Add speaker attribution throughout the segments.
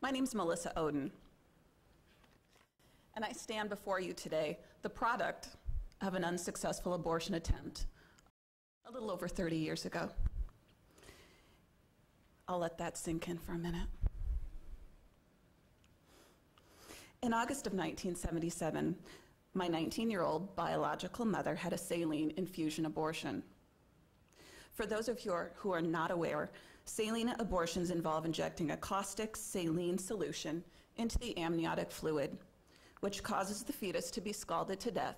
Speaker 1: My name's Melissa Ohden, and I stand before you today, the product of an unsuccessful abortion attempt a little over 30 years ago. I'll let that sink in for a minute. In August of 1977, my 19-year-old biological mother had a saline infusion abortion. For those of you who are not aware, saline abortions involve injecting a caustic saline solution into the amniotic fluid, which causes the fetus to be scalded to death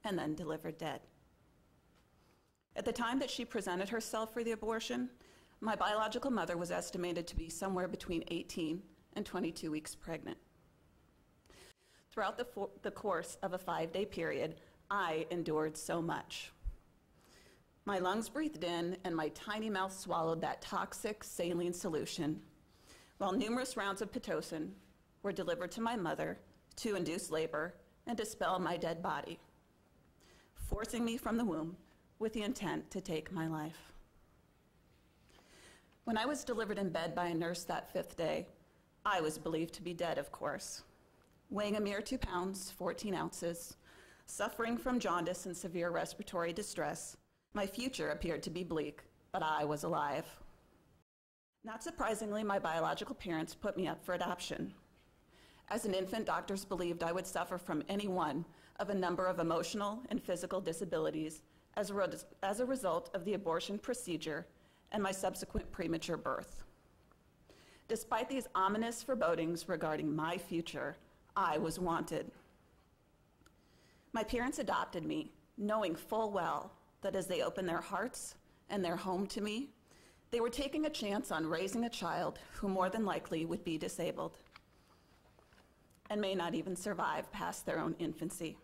Speaker 1: and then delivered dead. At the time that she presented herself for the abortion, my biological mother was estimated to be somewhere between 18 and 22 weeks pregnant. Throughout the course of a 5-day period, I endured so much. My lungs breathed in and my tiny mouth swallowed that toxic saline solution, while numerous rounds of Pitocin were delivered to my mother to induce labor and dispel my dead body, forcing me from the womb with the intent to take my life. When I was delivered in bed by a nurse that 5th day, I was believed to be dead, of course. Weighing a mere 2 pounds, 14 ounces, suffering from jaundice and severe respiratory distress, my future appeared to be bleak, but I was alive. Not surprisingly, my biological parents put me up for adoption. As an infant, doctors believed I would suffer from any one of a number of emotional and physical disabilities as a result of the abortion procedure and my subsequent premature birth. Despite these ominous forebodings regarding my future, I was wanted. My parents adopted me, knowing full well that as they opened their hearts and their home to me, they were taking a chance on raising a child who more than likely would be disabled and may not even survive past their own infancy.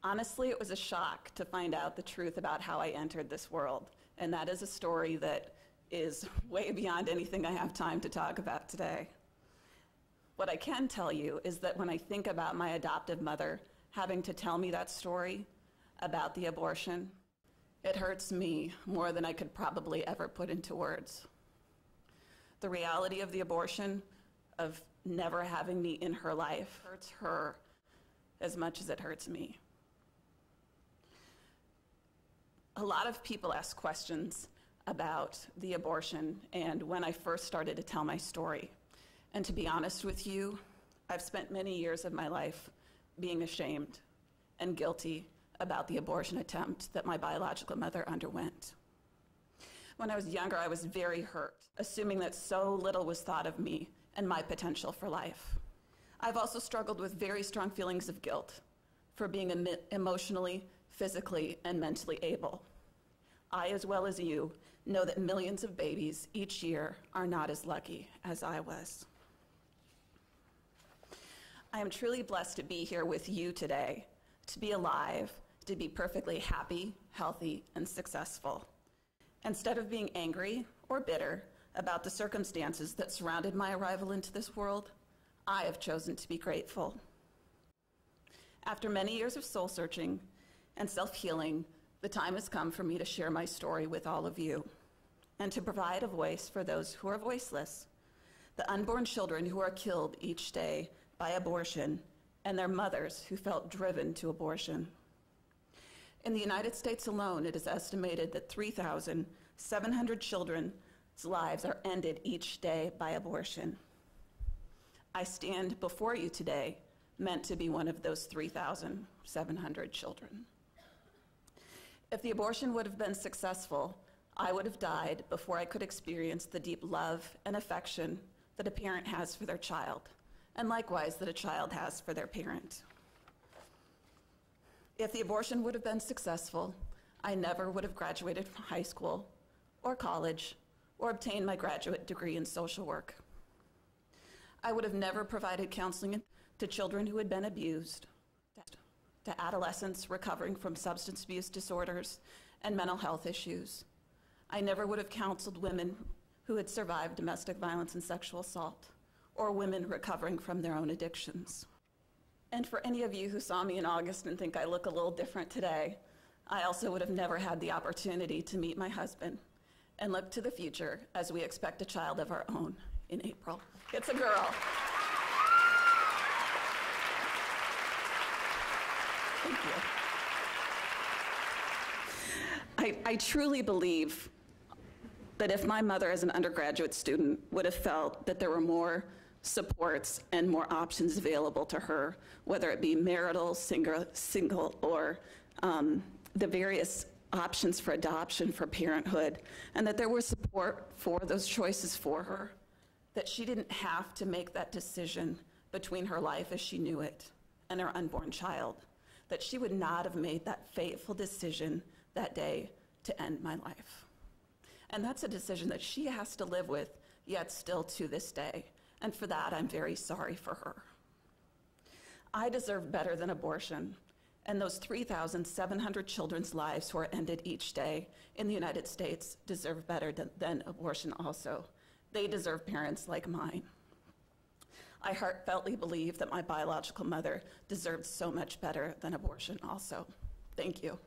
Speaker 1: Honestly, it was a shock to find out the truth about how I entered this world, and that is a story that is way beyond anything I have time to talk about today. What I can tell you is that when I think about my adoptive mother having to tell me that story about the abortion, it hurts me more than I could probably ever put into words. The reality of the abortion, of never having me in her life, hurts her as much as it hurts me. A lot of people ask questions about the abortion and when I first started to tell my story. And to be honest with you, I've spent many years of my life being ashamed and guilty about the abortion attempt that my biological mother underwent. When I was younger, I was very hurt, assuming that so little was thought of me and my potential for life. I've also struggled with very strong feelings of guilt for being emotionally, physically, and mentally able. I, as well as you, know that millions of babies each year are not as lucky as I was. I am truly blessed to be here with you today, to be alive, to be perfectly happy, healthy, and successful. Instead of being angry or bitter about the circumstances that surrounded my arrival into this world, I have chosen to be grateful. After many years of soul-searching and self-healing, the time has come for me to share my story with all of you and to provide a voice for those who are voiceless, the unborn children who are killed each day by abortion, and their mothers who felt driven to abortion. In the United States alone, it is estimated that 3,700 children's lives are ended each day by abortion. I stand before you today meant to be one of those 3,700 children. If the abortion would have been successful, I would have died before I could experience the deep love and affection that a parent has for their child, and likewise that a child has for their parent. If the abortion would have been successful, I never would have graduated from high school or college or obtained my graduate degree in social work. I would have never provided counseling to children who had been abused, to adolescents recovering from substance abuse disorders and mental health issues. I never would have counseled women who had survived domestic violence and sexual assault, or women recovering from their own addictions. And for any of you who saw me in August and think I look a little different today, I also would have never had the opportunity to meet my husband and look to the future as we expect a child of our own in April. It's a girl. Thank you. I truly believe that if my mother as an undergraduate student would have felt that there were more supports and more options available to her, whether it be marital, single, or the various options for adoption, for parenthood, and that there was support for those choices for her, that she didn't have to make that decision between her life as she knew it and her unborn child, that she would not have made that fateful decision that day to end my life. And that's a decision that she has to live with, yet still to this day. And for that, I'm very sorry for her. I deserve better than abortion. And those 3,700 children's lives who are ended each day in the United States deserve better than abortion also. They deserve parents like mine. I heartfeltly believe that my biological mother deserved so much better than abortion also. Thank you.